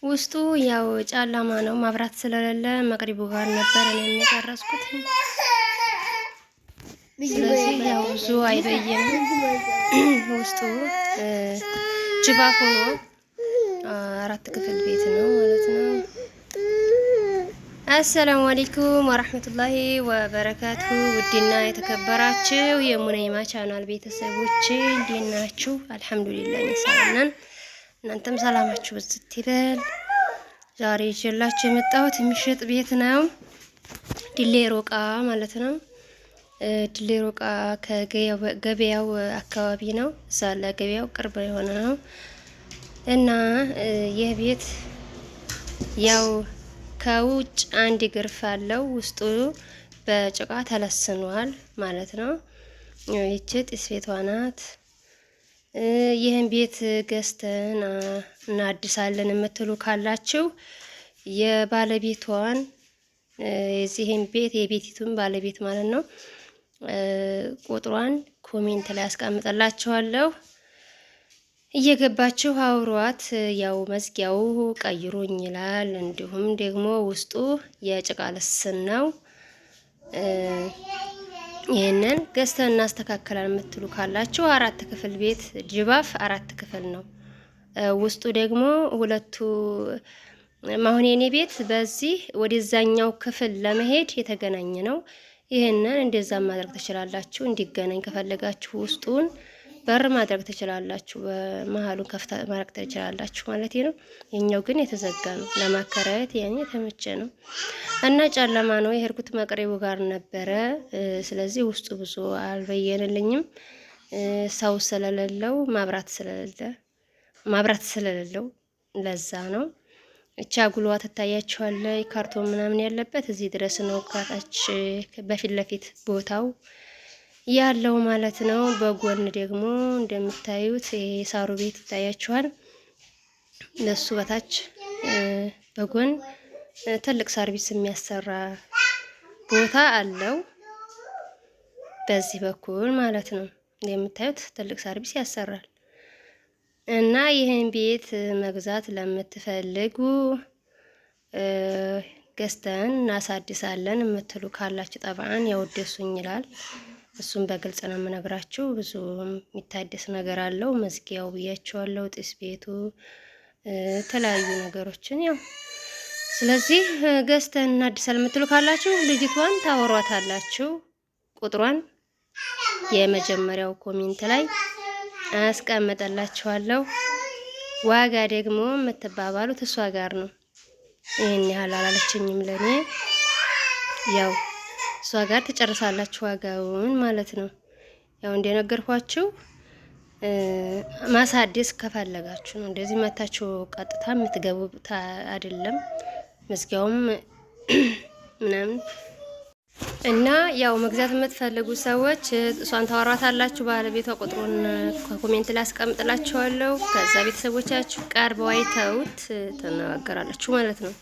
ውስጡ ያው ጨለማ ነው፣ ማብራት ስለሌለ መቅሪቡ ጋር ነበር እኔ የሚቀረጽኩት። ስለዚህ ያው ብዙ አይበየም። ውስጡ ጅባፍ ሆኖ 4 ክፍል ቤት ነው ማለት ነው። አሰላሙ አለይኩም ወራህመቱላሂ ወበረካቱ። ውድና የተከበራችሁ የሙነይማ ቻናል ቤተሰቦች እንዴት ናችሁ? አልሐምዱሊላህ ሰላም ነን። እናንተም ሰላማችሁ ብዝት ይበል። ዛሬ ይዤላችሁ የመጣሁት የሚሸጥ ቤት ነው። ዲሌ ሮቃ ማለት ነው። ዲሌ ሮቃ ከገበያው አካባቢ ነው። እዛ ለገበያው ቅርብ የሆነ ነው እና ይህ ቤት ያው ከውጭ አንድ ግርፍ አለው፣ ውስጡ በጭቃ ተለስኗል ማለት ነው። ይቺ ጢስ ቤቷ ናት። ይህን ቤት ገዝተን እናድሳለን የምትሉ ካላችሁ የባለቤቷን የዚህን ቤት የቤቲቱን ባለቤት ማለት ነው ቁጥሯን ኮሜንት ላይ አስቀምጥላችኋለሁ። እየገባችሁ አውሯት። ያው መዝጊያው ቀይሮኝ ይላል። እንዲሁም ደግሞ ውስጡ የጭቃ ልስን ነው። ይሄንን ገዝተን እናስተካክላለን የምትሉ ካላችሁ 4 ክፍል ቤት ጅባፍ 4 ክፍል ነው። ውስጡ ደግሞ ሁለቱ ማሁን የኔ ቤት በዚህ ወደዛኛው ክፍል ለመሄድ የተገናኘ ነው። ይሄንን እንደዛ ማድረግ ትችላላችሁ። እንዲገናኝ ከፈለጋችሁ ውስጡን በር ማድረግ ትችላላችሁ፣ በመሃሉን ከፍታ ማድረግ ትችላላችሁ ማለት ነው። የኛው ግን የተዘጋ ነው። ለማከራየት ያኔ የተመቸ ነው እና ጨለማ ነው። የሄድኩት መቅረቡ ጋር ነበረ። ስለዚህ ውስጡ ብዙ አልበየንልኝም። ሰው ስለሌለው ማብራት ስለሌለው ለዛ ነው። እቻ ጉልዋ ትታያችኋለች። ካርቶን ምናምን ያለበት እዚህ ድረስ ነው። ካታች በፊት ለፊት ቦታው ያለው ማለት ነው። በጎን ደግሞ እንደምታዩት የሳሩ ቤት ይታያችኋል። ለሱ በታች በጎን ትልቅ ሰርቪስ የሚያሰራ ቦታ አለው። በዚህ በኩል ማለት ነው እንደምታዩት ትልቅ ሰርቪስ ያሰራል። እና ይህን ቤት መግዛት ለምትፈልጉ ገዝተን እናሳድሳለን የምትሉ ካላችሁ ጠብዓን ያወደሱኝ ይላል። እሱም በግልጽ ነው የምነግራችሁ። ብዙ የሚታደስ ነገር አለው። መዝጊያው ብያችኋለሁ፣ ጢስ ቤቱ፣ የተለያዩ ነገሮችን ያው። ስለዚህ ገዝተን እናድሳለን የምትሉ ካላችሁ ልጅቷን ታወሯታላችሁ። ቁጥሯን የመጀመሪያው ኮሜንት ላይ አስቀምጠላችኋለሁ። ዋጋ ደግሞ የምትባባሉት እሷ ጋር ነው። ይሄን ያህል አላለችኝም ለኔ። ያው እሷ ጋር ትጨርሳላችሁ ዋጋውን ማለት ነው። ያው እንደነገርኳችሁ ማሳደስ ከፈለጋችሁ ነው እንደዚህ መታችሁ ቀጥታ የምትገቡት አይደለም። መዝጊያውም ምናምን እና ያው መግዛት የምትፈልጉ ሰዎች እሷን ታወራታላችሁ። ባለቤቷ ቁጥሩን ኮሜንት ላይ አስቀምጥላችኋለሁ። ከዛ ቤተሰቦቻችሁ ቀርበው አይተውት ተነጋገራላችሁ ማለት ነው።